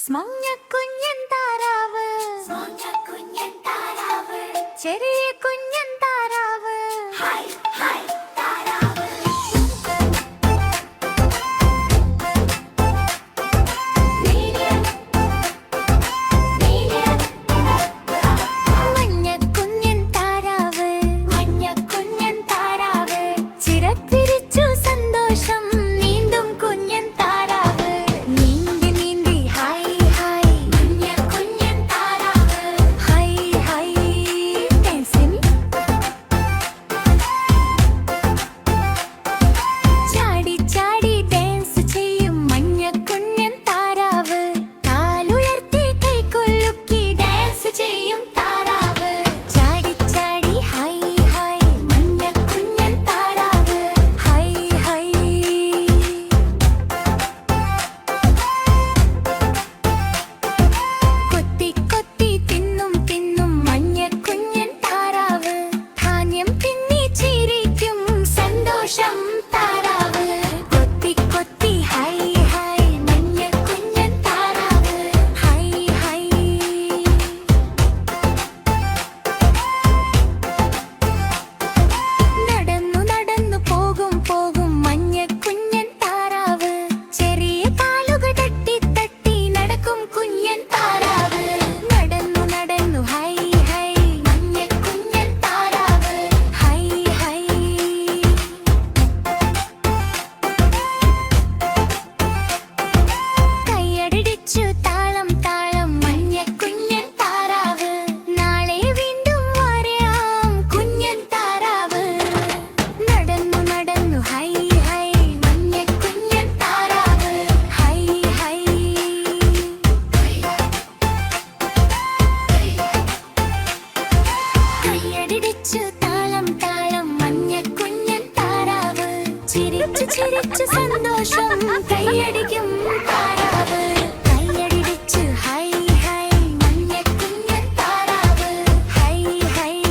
കുഞ്ഞൻ താറാവ്, കുഞ്ഞൻ താറാവ്, ചെറിയ കുഞ്ഞൻ താറാവ്, ഹായ് ഹായ് താറാവ്. മഞ്ഞ കുഞ്ഞൻ താറാവ്, മഞ്ഞ കുഞ്ഞൻ താറാവ്, ചിറകുവിരിച്ചു സന്തോഷം നീന്തും കുഞ്ഞൻ താറാവ്. നീന്തി നീന്തി ഹായ് ഹായ് മഞ്ഞ കുഞ്ഞൻ താറാവ്, ഹായ് ഹായ് ഡാൻസിന്. ചാടി ചാടി ഡാൻസ് ചെയ്യും മഞ്ഞ കുഞ്ഞൻ താറാവ്. കാലുയർത്തി കൈകൊള്ളുക്കി ഡാൻസ് ചെയ്യും താറാവ്. ചാടി ചാടി ഹായ് ഹായ് മഞ്ഞ കുഞ്ഞൻ താറാവ്, ഹായ് ഹായ്. കൊത്തി കൊത്തി തിന്നും തിന്നും മഞ്ഞ കുഞ്ഞൻ താറാവ്. ധാന്യം തിന്നി ചിരിക്കും സന്തോഷം താറാവ്. കൊത്തി കൊത്തി ഹായ് ഹായ് മഞ്ഞ കുഞ്ഞൻ താറാവ്, ഹായ് ഹായ്. നടന്നു നടന്നു പോകും പോകും മഞ്ഞ കുഞ്ഞൻ താറാവ്. ചെറിയ കാലുകൾ തട്ടി തട്ടി നടക്കും കുഞ്ഞൻ താറാവ്. നടന്നു നടന്നു ഹായ് ഹായ് മഞ്ഞ കുഞ്ഞൻ താറാവ്, ഹായ് ഹായ്. കൈയടിച്ചു താളം താളം മഞ്ഞ കുഞ്ഞൻ താറാവ്. നാളെ വീണ്ടും വരാം കുഞ്ഞൻ താറാവ്. നടന്നു നടന്നു ഹായ് ഹായ് മഞ്ഞ കുഞ്ഞൻ താറാവ്, ഹായ് ഹായ്. കൈയടിച്ചു താളം താളം മഞ്ഞ കുഞ്ഞൻ താറാവ്. ചിരിച്ചു ചിരിച്ചു സന്തോഷം കൈയടിക്കും താറാവ്. കൈയടിച്ചു ഹായ് ഹായ് മഞ്ഞ കുഞ്ഞൻ താറാവ്, ഹായ് ഹായ്.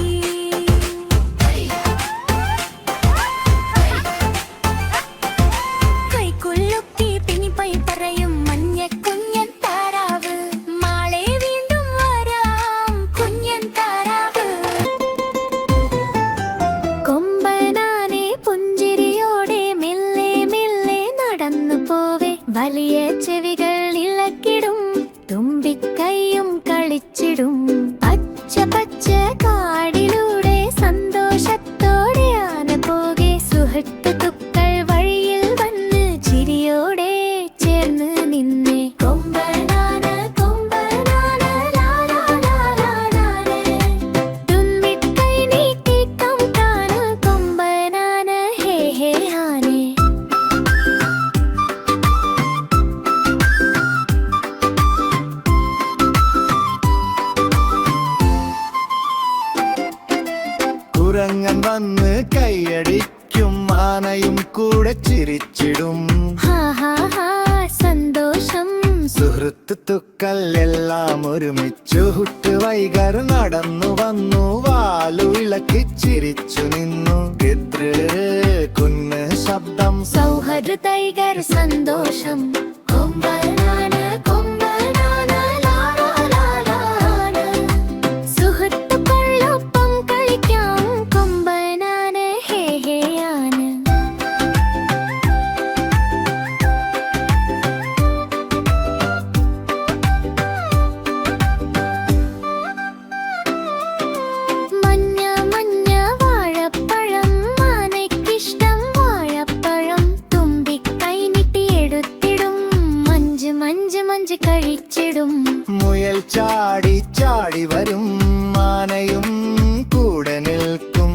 കൈകൊള്ളുക്കി പിന്നിപ്പൈ പറയും മഞ്ഞ കുഞ്ഞൻ താറാവ്. നാളെ വീണ്ടും വരാം കുഞ്ഞൻ താറാവ്. കൊമ്പനാനെ പുഞ്ചിരിയോടെ മെല്ലെ മെല്ലെ നടന്നു പോവേ. വലിയ ചെവികൾ ഇളക്കിടും തുമ്പിക്കൈയും കളിച്ചിടും. പച്ച പച്ച കാടിലൂടെ സന്തോഷത്തോടെ ആന പോകെ. സുഹൃത്തുക്കൾ വഴിയിൽ വന്ന് ചിരിയോടെ ചേർന്ന് നിന്നെ. കൊമ്പനാന കൊമ്പനാന ലാലാ ലാലാ ലാലേ. തുമ്പിക്കൈ നീട്ടി കൗട്ടാന് കൊമ്പനാന ഹേ ഹേ ആനേ. കുരങ്ങൻ വന്ന് കൈയടിക്കും ആനയും കൂടെ ചിരിച്ചിടും. ഹാ ഹാ ഹാ സന്തോഷം. സുഹൃത്തുക്കൾ എല്ലാം ഒരുമിച്ചു ഹുട്ടുവൈകർ നടന്നു വന്നു. വാലു ഇളക്കി ചിരിച്ചു നിന്നു. കുന്ന് ശബ്ദം സൗഹൃദൈകർ സന്തോഷം. കൊമ്പനാന കൊമ്പനാന ലാലാ ലാലാ ലാ. സുഹൃത്തുക്കളൊപ്പം കളിക്കാം കൊമ്പനാന ഹേ ഹേ ആന. മഞ്ഞ മഞ്ഞ വാഴപ്പഴം ആനയ്ക്കിഷ്ടം വാഴപ്പഴം. തുമ്പിക്കൈ നീട്ടി എടുത്തിടും. മഞ്ച് മഞ്ച് മഞ്ച് കഴിച്ചിടും. മുയൽ ചാടി ചാടി വരും. ആനയും കൂടെ നിൽക്കും.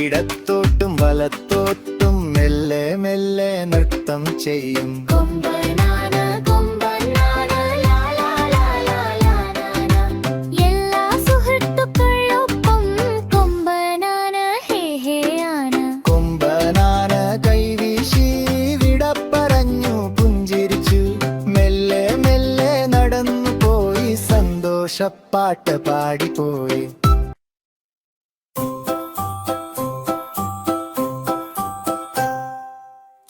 ഇടത്തോട്ടും വലത്തോട്ടും മെല്ലെ മെല്ലെ നൃത്തം ചെയ്യും. കൊമ്പനാന കൊമ്പനാന ലാലാ ലാലാ ലാലാ. എല്ലാ സുഹൃത്തുക്കളൊപ്പം കൊമ്പനാന ഹേ ഹേ ആന. കൊമ്പനാന കൈവീശി വിട പറഞ്ഞു പുഞ്ചിരിച്ചു. മെല്ലെ മെല്ലെ നടന്നു പോയി. സന്തോഷപ്പാട്ട് പാടിപ്പോയി.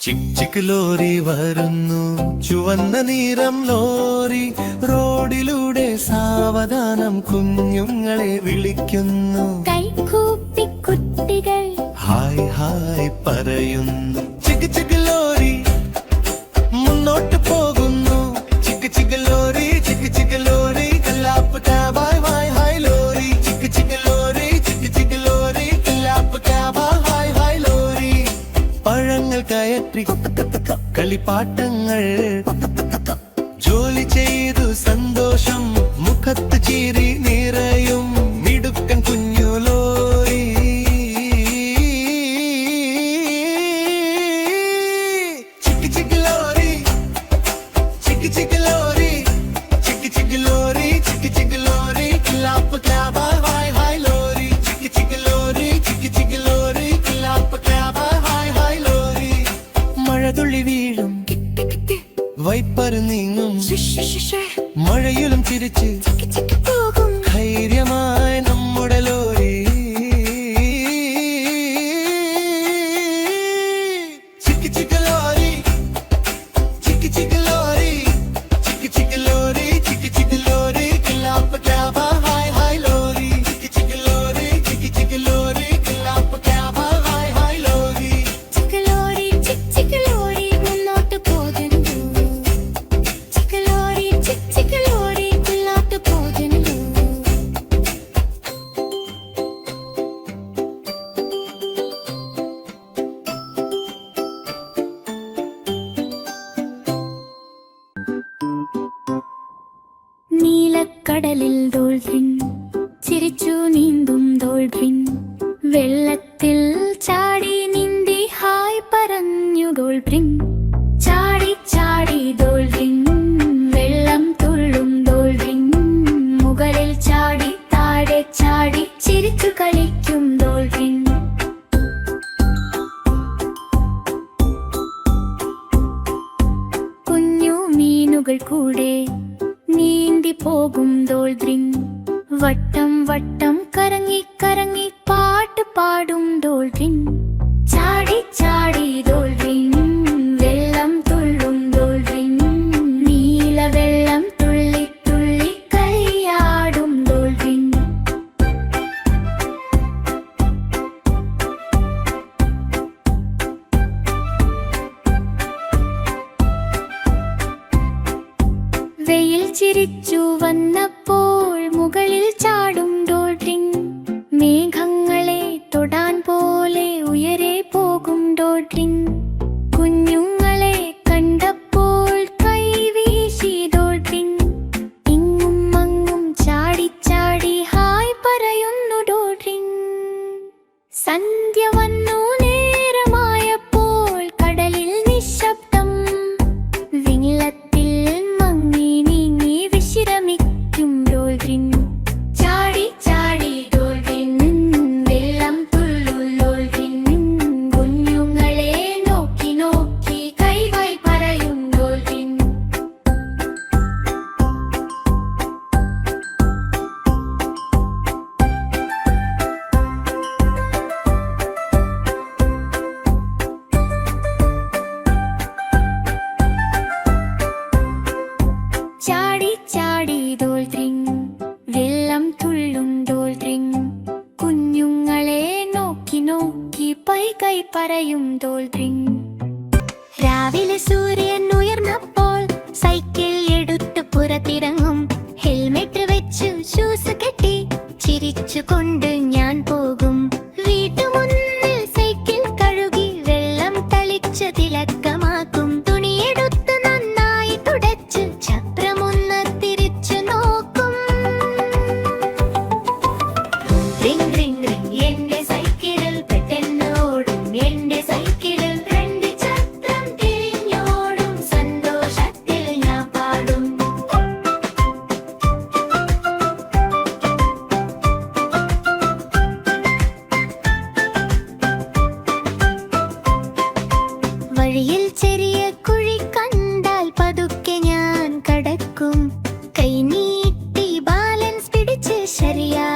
ചിക് ചിക് ലോറി വരുന്നു, ചുവന്ന നിറം ലോറി. റോഡിലൂടെ സാവധാനം കുഞ്ഞുങ്ങളെ വിളിക്കുന്നു. കൈകൂപ്പി കുട്ടികൾ ഹായ് ഹായ് പറയുന്നു. ചിക് ചിക് ലോറി മുന്നോട്ട് പോകുന്നു. ചിക് ചിക് ലോറി, ചിക് ചിക് ലോറി, കല്ലാപ്പ് കാബായ് ഹായ് ഹായ് ലോറി. ചിക് ചിക് ലോറി, ചിക് ചിക് ലോറി, കല്ലാപ്പ് കാബായ് ഹായ് ഹായ് ലോറി. പഴങ്ങൾ കയറ്റി കളിപ്പാട്ടങ്ങൾ, ജോലി ചെയ്തു സന്തോഷം, മുഖത്ത് ചിരി നിറയും മിടുക്കൻ കുഞ്ഞു ലോറി. ചിക് ചിക് ലോറി, ചിക് ചിക് ലോറി, ചിക് ചിക് ലോറി, ചിക് ചിക് ലോറി, കിലാപ്പ് ക്ലാബ് ഹായ് ഹായ് ലോറി. ചിക് ചിക് ലോറി, ചിക് ചിക് ലോറി, കിലാപ്പ് ക്ലാബ് ഹായ് ഹായ് ലോറി. മഴതുള്ളി വീഴും, വൈപ്പർ നീങ്ങും, മഴയിലും ചിരിച്ച് പോകും ധൈര്യമായി നമ്മുടെ ലോറി. ചിക് ചിക് ലോറി, ചിക് ചിക് ലോറി, ചിക് ചിക് ലോറി, ചിക് ചിക് ലോറി, കിലാപ്പ് ക്ലാബ് ഹായ് ഹായ് ലോറി. ചിക് ചിക് ലോറി, ചിക് ചിക് ലോറി, കിലാപ്പ് ക്ലാബ് ഹായ് ഹായ് ലോറി. ചിക്കലോറി ചിക്കലോറി മുന്നോട്ട് പോകുന്നു. ചിക്കലോറി ചിക്കലോറി മുന്നോട്ട് പോകുന്നു. നീലക്കടലിൽ ഡോൾഫിൻ ചിരിച്ചു നീന്തും ഡോൾഫിൻ. വെള്ളത്തിൽ ചാടി നീന്തി ഹായ് പറഞ്ഞു ഡോൾഫിൻ. ചാടി ചാടി ഡോൾഫിൻ, വെള്ളം തുള്ളും ഡോൾഫിൻ. മുകളിൽ ചാടി താഴെ ചാടി ചിരിച്ചു കളിക്കും ഡോൾഫിൻ. കുഞ്ഞു മീനുകൾ കൂടെ നീന്തി പോകും ഡോൾഫിൻ. വട്ടം വട്ടം കറങ്ങി കറങ്ങി പാട്ട് പാടും ഡോൾഫിൻ. ചാടി ചാടി ഡോൾഫിൻ, വെള്ളം തുള്ളും ഡോൾഫിൻ. നീല വെള്ളം തുള്ളി തുള്ളി കളിയാടും ഡോൾഫിൻ. വെയിൽ ചിരിച്ചു വന്നപ്പോൾ മുകളിൽ ചാടും ഡോൾഫിൻ. മേഘങ്ങളെ തൊടാൻ പോലെ ഉയരെ പോകും ഡോൾഫിൻ. കുഞ്ഞുങ്ങളെ കണ്ടപ്പോൾ കൈവീശി ഡോൾഫിൻ. ഇങ്ങും അങ്ങും ചാടി ചാടി ഹായ് പറയുന്നു ഡോൾഫിൻ. സന്ധ്യ വന്നു നേരമായപ്പോൾ കടലിൽ നിശബ്ദം. വെള്ളത്തിൽ മങ്ങി നീങ്ങി വിശ്രമിക്കും ഡോൾഫിൻ. ചാടി ചാടി ഡോൾഫിൻ, വെള്ളം തുള്ളും ഡോൾഫിൻ. കുഞ്ഞുങ്ങളെ നോക്കി നോക്കി കൈവായി പറയും ഡോൾഫിൻ. ചാടി ചാടി ഡോൾഫിൻ, വെള്ളം തുള്ളും ഡോൾഫിൻ. കുഞ്ഞുങ്ങളെ നോക്കി നോക്കി കൈ പറയും ഡോൾഫിൻ. രാവിലെ സൂര്യൻ ഉയർന്നപ്പോൾ സൈക്കിൾ എടുത്ത് പുറത്തിറങ്ങും. ഹെൽമെറ്റ് വെച്ചു ഷൂസ് കെട്ടി ചിരിച്ചുകൊണ്ട് ഞാൻ പോകും. വീട്ടുമുന്നിൽ സൈക്കിൾ കഴുകി വെള്ളം തളിച്ച് തിലക്കമാക്കും. തുണിയെടുത്ത് നന്നായി തുടച്ച് ചക്രമൊന്ന് തിരിച്ചു നോക്കും. റിംഗ് റിംഗ് റിംഗ് എന്റെ സൈക്കിളിൽ പെട്ടെന്ന് ഓടും. എന്റെ സൈക്കിളിൽ രണ്ട് ചക്രം തിരിഞ്ഞോടും. സന്തോഷത്തിൽ ഞാൻ പാടും. വഴിയിൽ ചെറിയ കുഴി കണ്ടാൽ പതുക്കെ ഞാൻ കടക്കും. കൈ നീട്ടി ബാലൻസ് പിടിച്ച് ശരിയാ